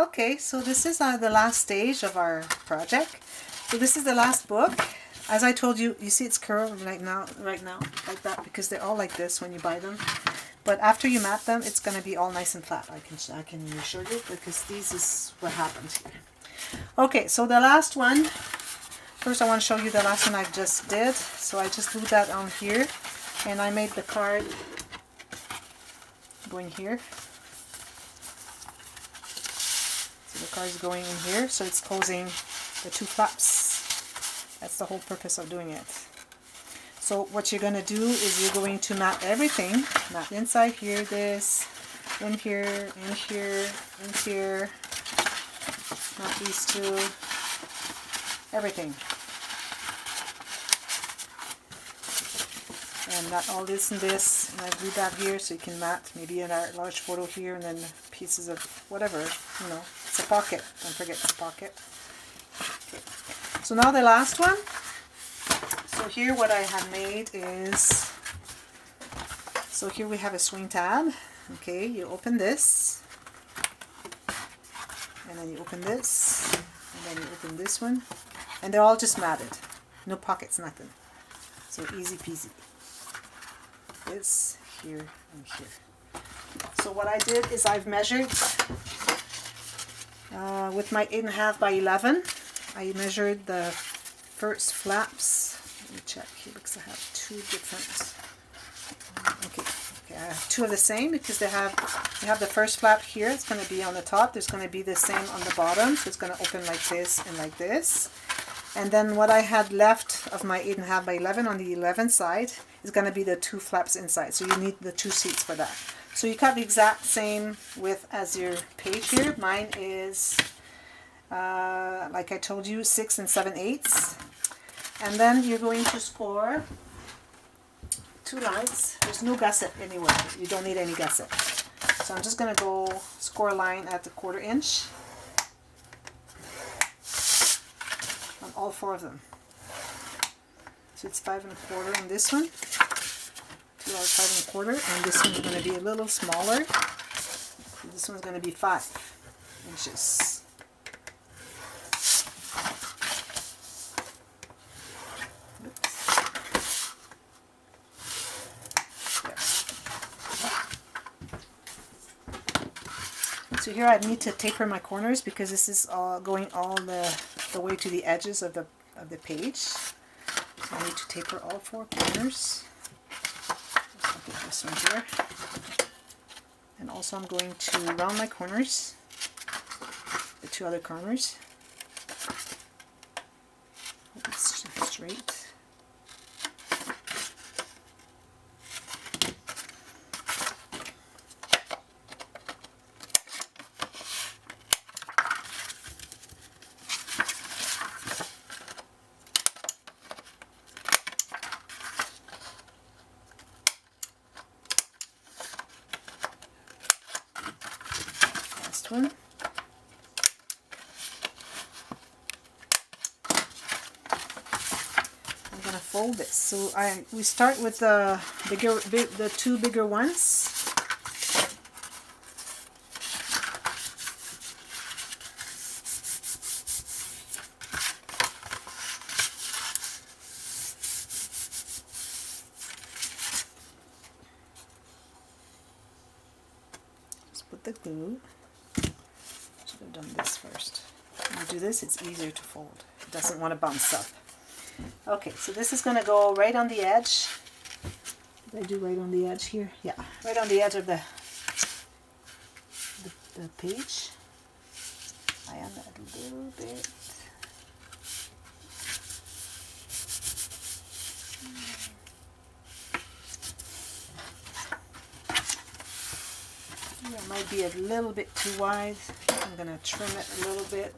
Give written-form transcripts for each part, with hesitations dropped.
Okay, so this is the last stage of our project. So this is the last book. As I told you, you see it's curved right now, like that, because they're all like this when you buy them. But after you mat them, it's going to be all nice and flat. I can assure you, because this is what happens here. Okay, so the last one. First, I want to show you the last one I just did. So I just glued that on here, and I made the card going here. So the card is going in here, so it's closing the two flaps. That's the whole purpose of doing it. So what you're going to do is you're going to mat everything. Mat inside here, this, in here, in here, in here. Mat these two. Everything. And mat all this and this. And I glued that here so you can mat maybe a large photo here and then pieces of whatever. You know, it's a pocket. Don't forget it's a pocket. Okay. So now the last one. So here what I have made is, so here we have a swing tab. Okay, you open this, and then you open this, and then you open this one, and they're all just matted. No pockets, nothing. So easy peasy. This, here, and here. So what I did is I've measured with my 8.5 by 11. I measured the first flaps. Let me check here because I have two different. Okay, I have two of the same because they have the first flap here. It's going to be on the top. There's going to be the same on the bottom. So it's going to open like this and like this. And then what I had left of my 8.5 by 11 on the 11 side is going to be the two flaps inside. So you need the two seats for that. So you cut the exact same width as your page here. Mine is, like I told you, 6 7/8. And then you're going to score 2 lines. There's no gusset anywhere. You don't need any gusset. So I'm just going to go score a line at the 1/4 inch on all 4 of them. So it's 5 1/4 on this one. 2 are 5 1/4, and this one's going to be a little smaller. So this one's going to be 5 inches. So here I need to taper my corners because this is going all the way to the edges of the page. So I need to taper all 4 corners. I'll get this one here. And also I'm going to round my corners, the 2 other corners. Hope it's straight. One. I'm gonna fold this. So we start with the 2 bigger ones. Just put the glue. I've done this first. When you do this, it's easier to fold. It doesn't want to bounce up. Okay, so this is going to go right on the edge. Did I do right on the edge here? Yeah, right on the edge of the page. I am a little bit. Yeah, it might be a little bit too wide. I'm going to trim it a little bit.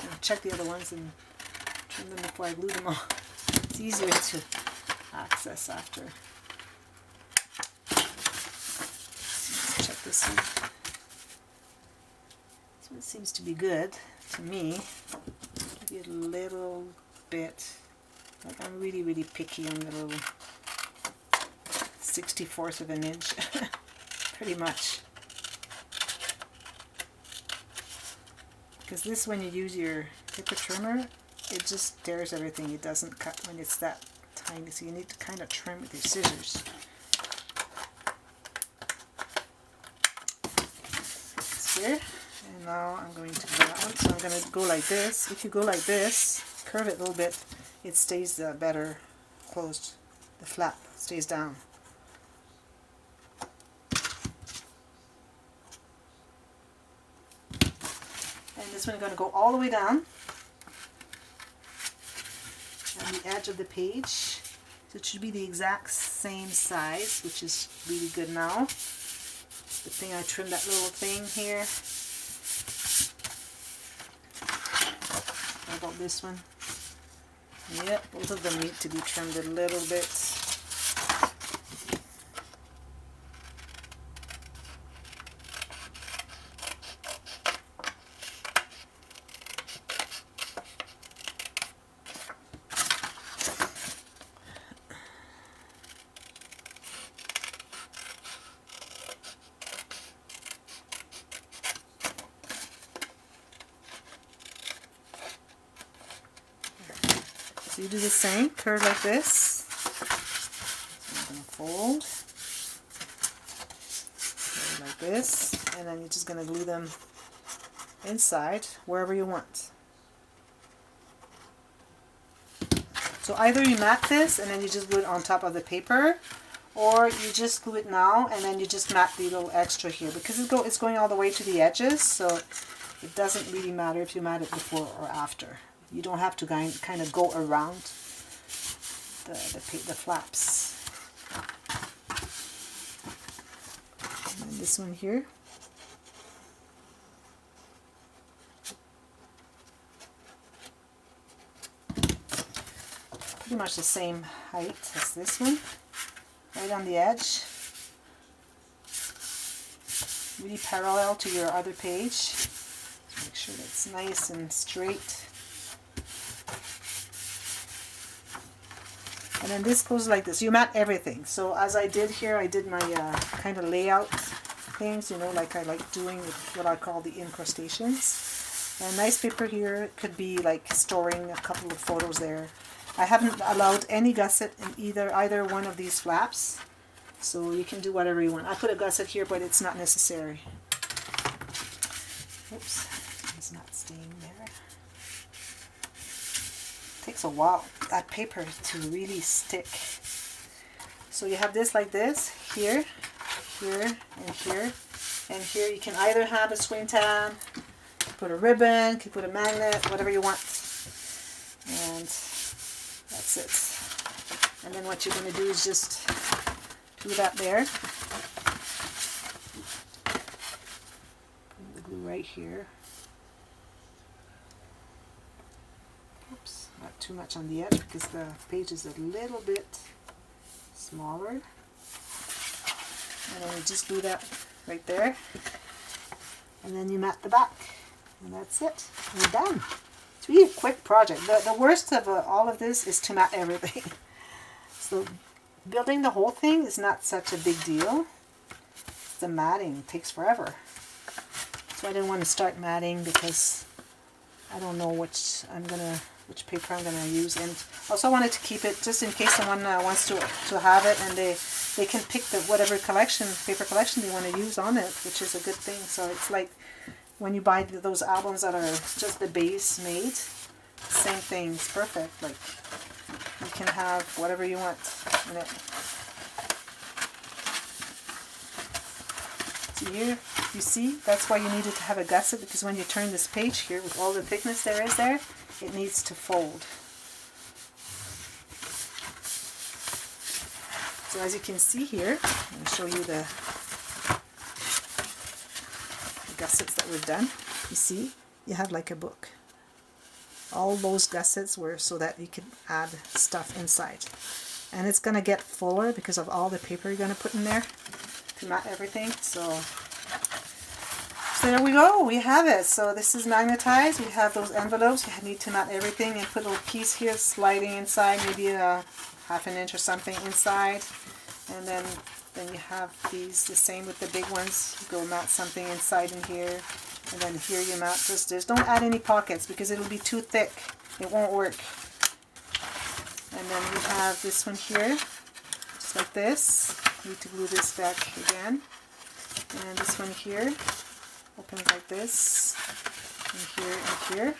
And check the other ones and trim them before I glue them on. It's easier to access after. Let's check this one. This one seems to be good to me. Maybe a little bit. Like I'm really picky on the little 1/64 of an inch, pretty much. Because this, when you use your paper trimmer, it just tears everything. It doesn't cut when it's that tiny, so you need to kind of trim with your scissors. It's here, and now I'm going to do that one. So I'm going to go like this. If you go like this, curve it a little bit, it stays better closed. The flap stays down. And this one is going to go all the way down on the edge of the page. So it should be the exact same size, which is really good now. Good thing I trimmed that little thing here. How about this one? Yep, both of them need to be trimmed a little bit. So you do the same, curve like this. So I'm going to fold, curve like this, and then you're just going to glue them inside wherever you want. So either you mat this and then you just glue it on top of the paper, or you just glue it now and then you just mat the little extra here, because it's going all the way to the edges, so it doesn't really matter if you mat it before or after. You don't have to kind of go around the flaps. And then this one here. Pretty much the same height as this one, right on the edge. Really parallel to your other page. So make sure that's nice and straight. And then this goes like this. You mat everything. So as I did here, I did my kind of layout things, you know, like I like doing with what I call the incrustations. And nice paper here could be like storing a couple of photos there. I haven't allowed any gusset in either one of these flaps, so you can do whatever you want. I put a gusset here, but it's not necessary. Oops, it's not staying there. Takes a while that paper to really stick. So you have this like this, here, here, and here. And here you can either have a swing tab, put a ribbon, you can put a magnet, whatever you want. And that's it. And then what you're going to do is just do that there. Put the glue right here. Oops, not too much on the edge because the page is a little bit smaller. And then you just glue that right there. And then you mat the back. And that's it. You're done. It's really a quick project. The worst of all of this is to mat everything. So building the whole thing is not such a big deal. The matting takes forever. So I didn't want to start matting because I don't know which paper I'm gonna use, and also wanted to keep it just in case someone wants to have it, and they can pick whatever paper collection they want to use on it, which is a good thing. So it's like when you buy those albums that are just the base made, same thing. It's perfect. Like you can have whatever you want in it. So here you see that's why you needed to have a gusset, because when you turn this page here with all the thickness there is there, it needs to fold. So as you can see here, I'm going to show you the gussets that we've done. You see, you have like a book. All those gussets were so that you could add stuff inside. And it's going to get fuller because of all the paper you're going to put in there to mat everything. So there we go, we have it. So this is magnetized. We have those envelopes. You need to mat everything and put a little piece here sliding inside, maybe a ½ an inch or something inside. And then Then you have these, the same with the big ones. You go mat something inside in here, and then here you mat just this. Don't add any pockets because it'll be too thick. It won't work. And then we have this one here, just like this. You need to glue this back again. And this one here opens like this, and here and here.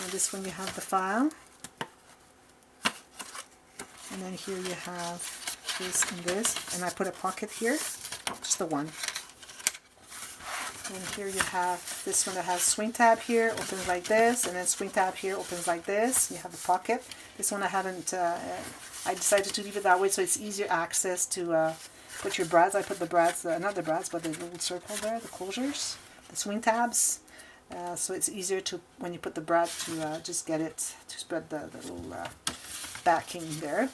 And this one you have the file. And then here you have this and this. And I put a pocket here, just the one. And here you have this one that has swing tab here, opens like this, and then swing tab here opens like this. You have the pocket. This one I haven't, I decided to leave it that way so it's easier access to put your brads. I put the brads, not the brads, but the little circle there, the closures, the swing tabs. So it's easier to, when you put the brad, to just get it, to spread the little backing there.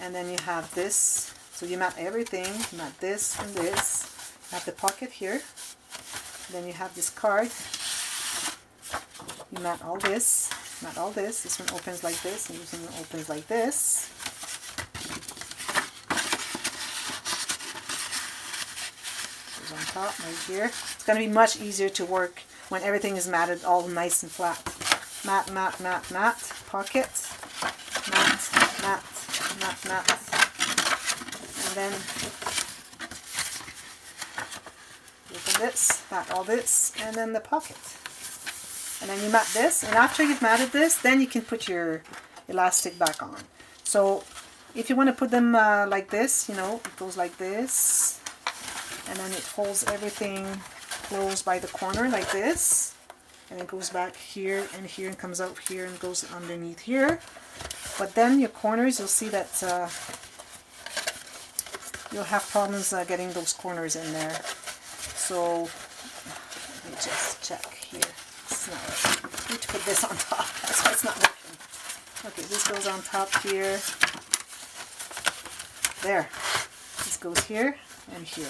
And then you have this. So you mat everything, you mat this and this. You have the pocket here. Then you have this card. You mat all this, mat all this. This one opens like this, and this one opens like this. Goes on top right here. It's going to be much easier to work when everything is matted all nice and flat. Mat, mat, mat, mat. Pocket. Mat, mat, mat, mat. And then open this, mat all this, and then the pocket. And then you mat this, and after you've matted this, then you can put your elastic back on. So if you want to put them like this, you know, it goes like this, and then it holds everything closed by the corner like this, and it goes back here and here and comes out here and goes underneath here. But then your corners, you'll see that you'll have problems getting those corners in there. So let me just check here. It's not right. I need to put this on top. That's why it's not working. Okay, this goes on top here. There. This goes here and here.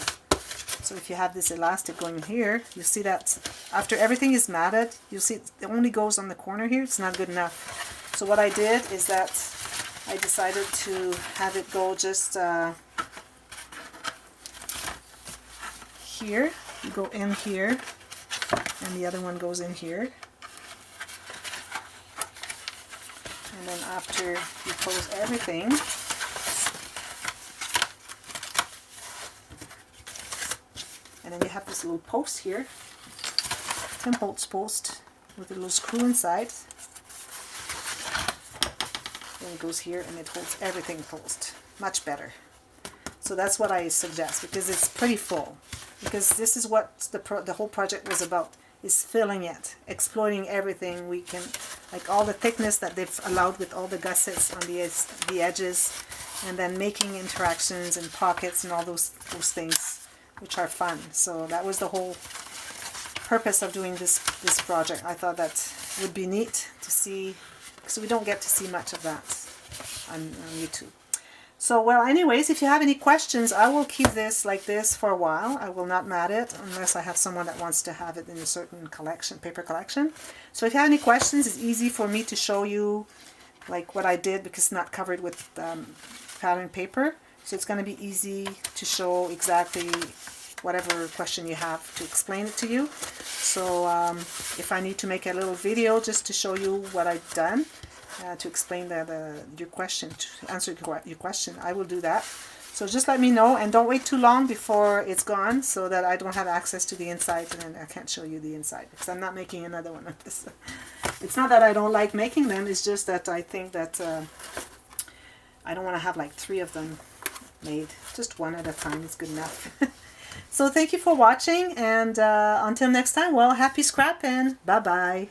So if you have this elastic going here, you'll see that after everything is matted, you'll see it only goes on the corner here. It's not good enough. So what I did is that I decided to have it go just here. You go in here, and the other one goes in here. And then after you close everything, and then you have this little post here, Tim Holtz post with a little screw inside. Then it goes here and it holds everything closed. Much better. So that's what I suggest, because it's pretty full. Because this is what the whole project was about, is filling it, exploiting everything we can, like all the thickness that they've allowed with all the gussets on the edges, and then making interactions and pockets and all those things, which are fun. So that was the whole purpose of doing this project. I thought that would be neat to see, because we don't get to see much of that on YouTube. So, well, anyways, if you have any questions, I will keep this like this for a while. I will not mat it unless I have someone that wants to have it in a certain collection, paper collection. So if you have any questions, it's easy for me to show you like what I did, because it's not covered with pattern paper. So it's going to be easy to show exactly whatever question you have to explain it to you. So if I need to make a little video just to show you what I've done, to explain your question, to answer your question, I will do that. So just let me know, and don't wait too long before it's gone, so that I don't have access to the inside, and then I can't show you the inside, because I'm not making another one of this. It's not that I don't like making them, it's just that I think that I don't want to have like 3 of them made. Just one at a time is good enough. So thank you for watching, and until next time, well, happy scrapping. Bye bye.